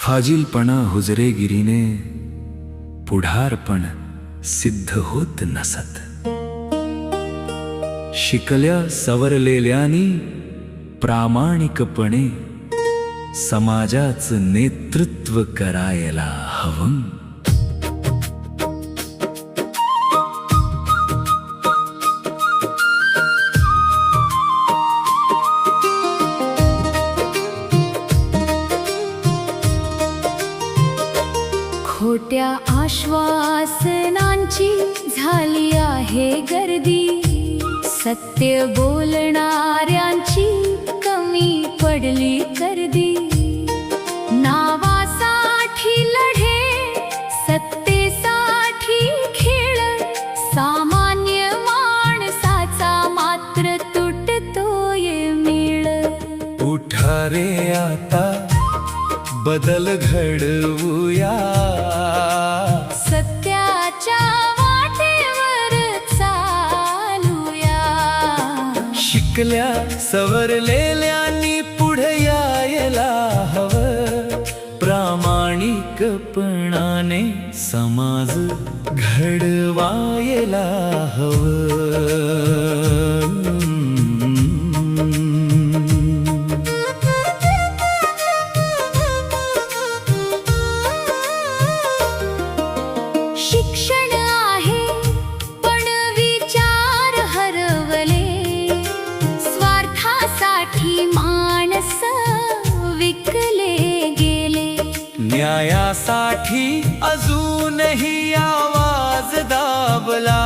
फाजीलपणा हुजरेगिरीने पुढारपण सिद्ध होत नसत. शिकल्या सवरलेल्यानी प्रामाणिकपणे समाजाचं नेतृत्व करायला हवं. खोट्या आश्वासनांची झाली आहे गर्दी, सत्य बोलणाऱ्यांची कमी पडली गर्दी. नावासाठी लढे, सत्तेसाठी खेळ, सामान्य माणसाचा मात्र तुटतोय मेळ. उठा रे आता बदल घडवूया, सत्याच्या वाटेवर चालूया. शिकल्या सवरलेल्यांनी पुढे यायला हवं. प्रामाणिकपणाने समाज घडवायला हवं. शिक्षण आहे पण विचार हरवले, स्वार्थासाठी माणस विकले गेले. न्यायासाठी अजूनही आवाज दाबला,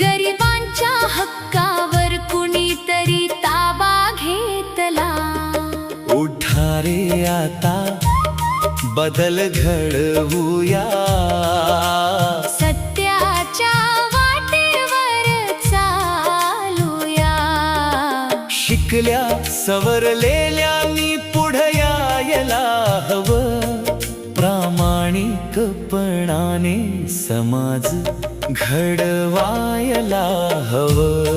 गरिबांच्या हक्कावर कुणीतरी ताबा घेतला. उठा रे आता बदल घडवूया, सत्याच्या वाटेवर चालूया. शिकल्या सवरलेल्यांनी पुढे यायला हवं. प्रामाणिकपणाने समाज घडवायला हवं.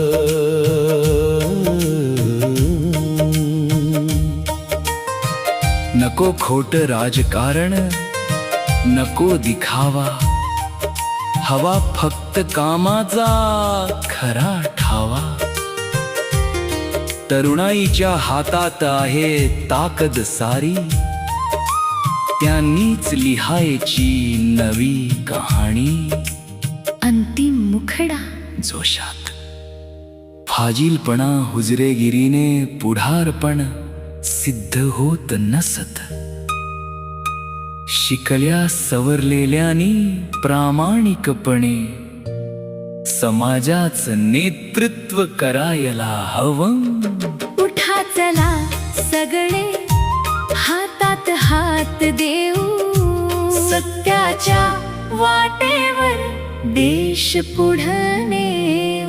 नको खोट राजकारण, नको दिखावा, हवा फक्त कामाचा खरा ठावा. तरुणाईच्या हातात आहे ताकद सारी, त्यांनीच लिहायची नवी कहाणी. अंतिम मुखडा जोशात फाजीलपणा हुजरेगिरीने पुढारपण सिद्ध होत नसत. शिकल्या सवरलेल्यांनी प्रामाणिकपणे समाजाचं नेतृत्व करायला हवं. उठा चला सगळे हातात हात देऊ, सत्याच्या वाटेवर देश पुढे नेऊ.